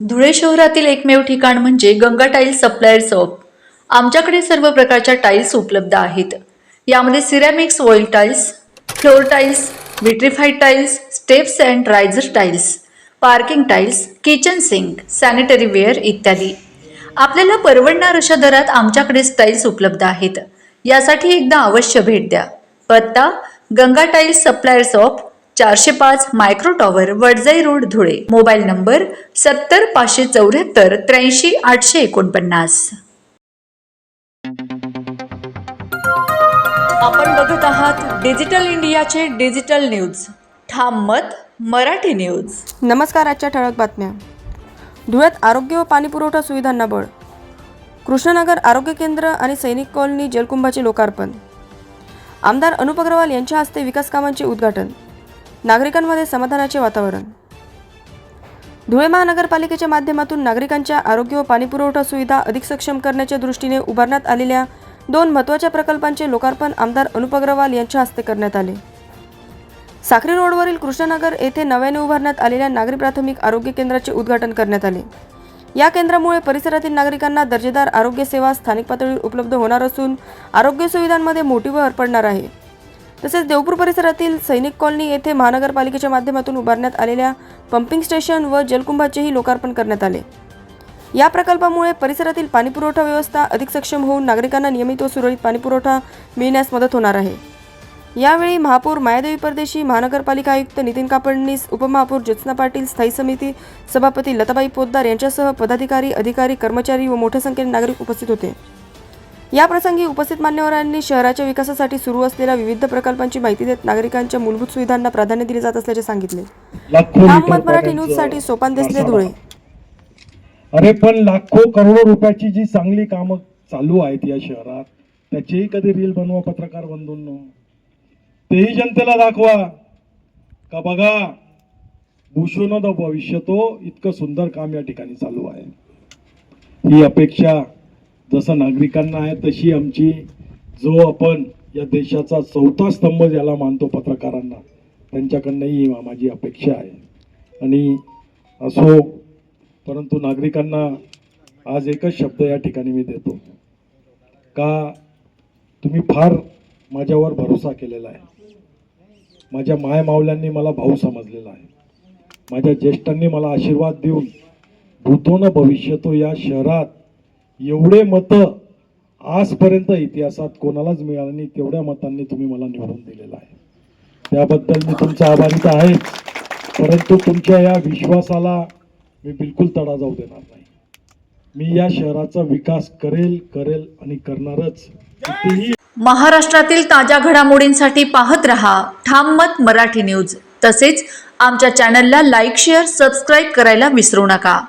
धुळे शहरातील एकमेव ठिकाण म्हणजे गंगा टाइल्स सप्लायर शॉप। आमच्याकडे सर्व प्रकारच्या टाइल्स उपलब्ध आहेत। यामध्ये ceramics, oil tiles, floor tiles, vitrified tiles, steps and riser tiles, parking tiles, kitchen sink, sanitary ware इत्यादी। आपल्याला परवडणार अशा दरात आमच्याकडे टाइल्स उपलब्ध आहेत। यासाठी एकदा अवश्य भेट द्या। पत्ता Ganga tiles supplier shop, 405 micro tower, Wadjai road, Dhule. Mobile number 70 574 83 849। आपण बघत आहात डिजिटल इंडियाचे डिजिटल न्यूज। ठाम मत मराठी न्यूज। नमस्कार, आजच्या ठळक बातम्या। धुळ्यात आरोग्य व पाणी पुरवठा सुविधांना बळ। कृष्णनगर आरोग्य केंद्र आणि सैनिक कॉलनी जलकुंभाचे लोकार्पण। आमदार अनुप अग्रवाल यांच्या हस्ते विकास कामांचे उद्घाटन। नागरिकांमध्ये समाधानाचे वातावरण। धुळे महानगरपालिकेच्या माध्यमातून नागरिकांच्या आरोग्य व पाणी पुरवठा सुविधा अधिक सक्षम करण्याच्या दृष्टीने उभारण्यात आलेल्या 2 महत्त्वाच्या प्रकल्पांचे लोकार्पण आमदार अनुप अग्रवाल यांच्या हस्ते करण्यात आले। साक्री रोडवरील कृष्णनगर येथे नव्याने उभारण्यात आलेल्या नागरी प्राथमिक आरोग्य केंद्राचे उद्घाटन करण्यात आले। या केंद्रामुळे परिसरातील नागरिकांना दर्जेदार आरोग्य सेवा स्थानिक पातळीवर उपलब्ध होणार असून आरोग्य सुविधांमध्ये मोठी भर पडणार आहे। तसेच देवपूर परिसरातील सैनिक कॉलनी येथे महानगरपालिकेच्या माध्यमातून उभारण्यात आलेल्या पंपिंग स्टेशन व जलकुंभाचेही लोकार्पण करण्यात आले। या प्रकल्पामुळे परिसरातील पाणीपुरवठा व्यवस्था अधिक सक्षम होऊन नागरिकांना नियमित व सुरळीत पाणीपुरवठा मिळण्यास मदत होणार आहे। यावेळी महापौर मायादेवी परदेशी, महानगरपालिका आयुक्त नितीन कापडणीस, उपमहापौर ज्योत्स्ना पाटील, स्थायी समिती सभापती लताबाई पोद्दार यांच्यासह पदाधिकारी, अधिकारी, कर्मचारी व मोठ्या संख्येने नागरिक उपस्थित होते। या प्रसंगी उपस्थित मान्यवरांनी शहराच्या विकासासाठी सुरू असलेल्या विविध प्रकल्पांची माहिती देत नागरिकांच्या मूलभूत सुविधांना प्राधान्य दिले जात असल्याचे सांगितले। ठाम मराठी न्यूज साठी सोपान देसले, धुळे। अरे पण लाखो करोडो रुपयाची जी चांगली कामं चालू आहेत या शहरात, त्याचेही कधी रील बनवा पत्रकार बंधूंनो, तेही जनतेला दाखवा का बघा भूषण द भविष्य तो इतकं सुंदर काम या ठिकाणी चालू आहे। ही अपेक्षा जसं नागरिकांना आहे तशी आमची, जो आपण या देशाचा चौथा स्तंभ ज्याला मानतो पत्रकारांना, त्यांच्याकडनंही माझी अपेक्षा आहे। आणि असो, परंतु नागरिकांना आज एकच शब्द या ठिकाणी मी देतो का तुम्ही फार माझ्यावर भरोसा केलेला आहे। माझ्या माय मावल्यांनी मला भाऊ समजलेला आहे। माझ्या ज्येष्ठांनी मला आशीर्वाद देऊन भूतो न भविष्यतो या शहरात एवढे मतं आजपर्यंत इतिहासात कोणालाच मिळालं नाही, तेवढ्या मतांनी तुम्ही मला निवडून दिलेला आहे। त्याबद्दल मी तुमचा आभारी तर आहे, परंतु तुमच्या या विश्वासाला मी बिलकुल तडा जाऊ देणार नाही। मी या शहराचा विकास करेल आणि करणारच। महाराष्ट्रातील ताज्या घडामोडींसाठी पाहत रहा ठाम मत मराठी न्यूज। तसेच आमच्या चॅनलला लाईक, शेअर, सबस्क्राईब करायला विसरू नका।